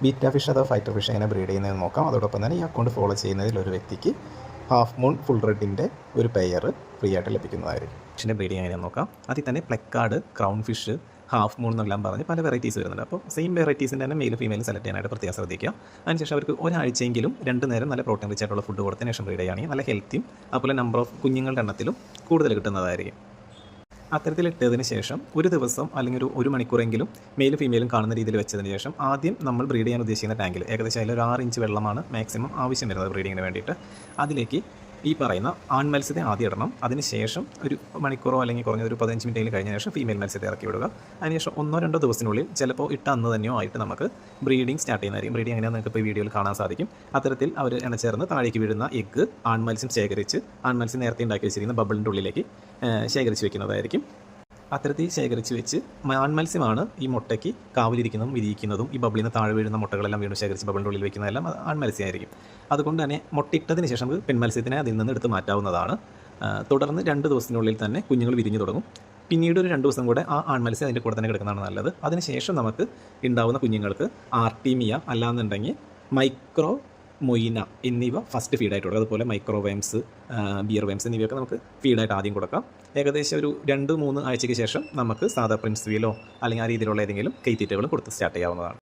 Beta fish അഥവാ fighter fish എങ്ങനെ breed ചെയ്യുന്നതെന്ന് നോക്കാം. അതോടൊപ്പം തന്നെ ഈ അക്കൗണ്ട് ഫോളോ ചെയ്യുന്നതിൽ ഒരു വ്യക്തിക്ക് ഹാഫ് മൂൺ ഫുൾ റെഡിൻ്റെ ഒരു പെയർ ഫ്രീ ആയിട്ട് ലഭിക്കുന്നതായിരിക്കും. ഫിഷിൻ്റെ ബ്രീഡിങ് എങ്ങനെയാണെന്ന് നോക്കാം. അതിൽ തന്നെ placard, crown fish, half moon എന്നെല്ലാം പറഞ്ഞ് പല വെറൈറ്റീസ് വരുന്നുണ്ട്. അപ്പോൾ സെയിം വെറൈറ്റീസിൻ്റെ തന്നെ മെയിലും ഫീമെയിലും സെലക്ട് ചെയ്യാനായിട്ട് പ്രത്യേകം ശ്രദ്ധിക്കുക. അതിനുശേഷം അവർക്ക് ഒരാഴ്ചയെങ്കിലും 2 നേരം നല്ല പ്രോട്ടീൻ റിച്ച് ആയിട്ടുള്ള ഫുഡ് കൊടുത്തതിന് ശേഷം ബ്രീഡ് ചെയ്യുകയാണെങ്കിൽ നല്ല ഹെൽത്തിയും അതുപോലെ നമ്പർ ഓഫ് കുഞ്ഞുങ്ങളുടെ എണ്ണത്തിലും കൂടുതൽ കിട്ടുന്നതായിരിക്കും. അത്തരത്തിലിട്ടതിന് ശേഷം ഒരു ദിവസം അല്ലെങ്കിൽ ഒരു മണിക്കൂറെങ്കിലും മെയിലും ഫീമെയിലും കാണുന്ന രീതിയിൽ വെച്ചതിന് ശേഷം ആദ്യം നമ്മൾ ബ്രീഡ് ചെയ്യാൻ ഉദ്ദേശിക്കുന്ന ടാങ്കിൽ ഏകദേശം അതിൽ ഒരു 6 ഇഞ്ച് വെള്ളമാണ് മാക്സിമം ആവശ്യം വരുന്നത് ബ്രീഡിങ്ങിന് വേണ്ടിയിട്ട്. അതിലേക്ക് ഈ പറയുന്ന ആൺ മത്സ്യത്തെ ആദ്യം ഇടണം. അതിനുശേഷം ഒരു മണിക്കൂറോ അല്ലെങ്കിൽ കുറഞ്ഞ ഒരു 15 മിനിറ്റ് കഴിഞ്ഞ ശേഷം ഫീമെയിൽ മത്സ്യത്തെ ഇറക്കി വിടുക. അതിനുശേഷം 1-2 ദിവസത്തിനുള്ളിൽ ചിലപ്പോൾ ഇട്ട അന്ന് തന്നെയോ ആയിട്ട് നമുക്ക് ബ്രീഡിങ് സ്റ്റാർട്ട് ചെയ്യുന്നതായിരിക്കും. ബ്രീഡിങ് എങ്ങനെയാണെന്ന് നിങ്ങൾക്ക് ഇപ്പോൾ വീഡിയോയിൽ കാണാൻ സാധിക്കും. അത്തരത്തിൽ അവർ ഇണചേർന്ന് താഴേക്ക് വീഴുന്ന എഗ്ഗ് ആൺമത്സ്യം ശേഖരിച്ച് ആൺമത്സ്യം നേരത്തെ ഉണ്ടാക്കി വെച്ചിരിക്കുന്ന ബബിളിൻ്റെ ഉള്ളിലേക്ക് ശേഖരിച്ച് വെക്കുന്നതായിരിക്കും. അത്തരത്തിൽ ശേഖരിച്ച് വെച്ച് ആൺമത്സ്യമാണ് ഈ മുട്ടയ്ക്ക് കാവലിരിക്കുന്നതും വിരിയിക്കുന്നതും ഈ ബബിളിൽ നിന്ന് താഴെ വീഴുന്ന മുട്ടകളെല്ലാം വീണ്ടും ശേഖരിച്ച് ബബിളിൻ്റെ ഉള്ളിൽ വയ്ക്കുന്നതെല്ലാം ആൺമത്സ്യമായിരിക്കും. അതുകൊണ്ട് തന്നെ മുട്ടയിട്ടതിന് ശേഷം നമുക്ക് പെൺമത്സ്യത്തിനെ അതിൽ നിന്ന് എടുത്ത് മാറ്റാവുന്നതാണ്. തുടർന്ന് 2 ദിവസത്തിനുള്ളിൽ തന്നെ കുഞ്ഞുങ്ങൾ വിരിഞ്ഞു തുടങ്ങും. പിന്നീട് ഒരു 2 ദിവസം കൂടെ ആ ആൺമത്സ്യം അതിൻ്റെ കൂടെ തന്നെ കിടക്കുന്നതാണ് നല്ലത്. അതിനുശേഷം നമുക്ക് ഉണ്ടാകുന്ന കുഞ്ഞുങ്ങൾക്ക് ആർട്ടീമിയ അല്ലാന്നുണ്ടെങ്കിൽ മൈക്രോ മൊയിന എന്നിവ ഫസ്റ്റ് ഫീഡായിട്ട് കൊടുക്കുക. അതുപോലെ മൈക്രോ വേംസ്, ബിയർ വേംസ് എന്നിവയൊക്കെ നമുക്ക് ഫീഡായിട്ട് ആദ്യം കൊടുക്കാം. ഏകദേശം ഒരു 2-3 ആഴ്ചയ്ക്ക് ശേഷം നമുക്ക് സാധാ പ്രിൻസ് വീലോ അല്ലെങ്കിൽ ആ രീതിയിലുള്ള ഏതെങ്കിലും കൈത്തീറ്റകളും കൊടുത്ത് സ്റ്റാർട്ട് ചെയ്യാവുന്നതാണ്.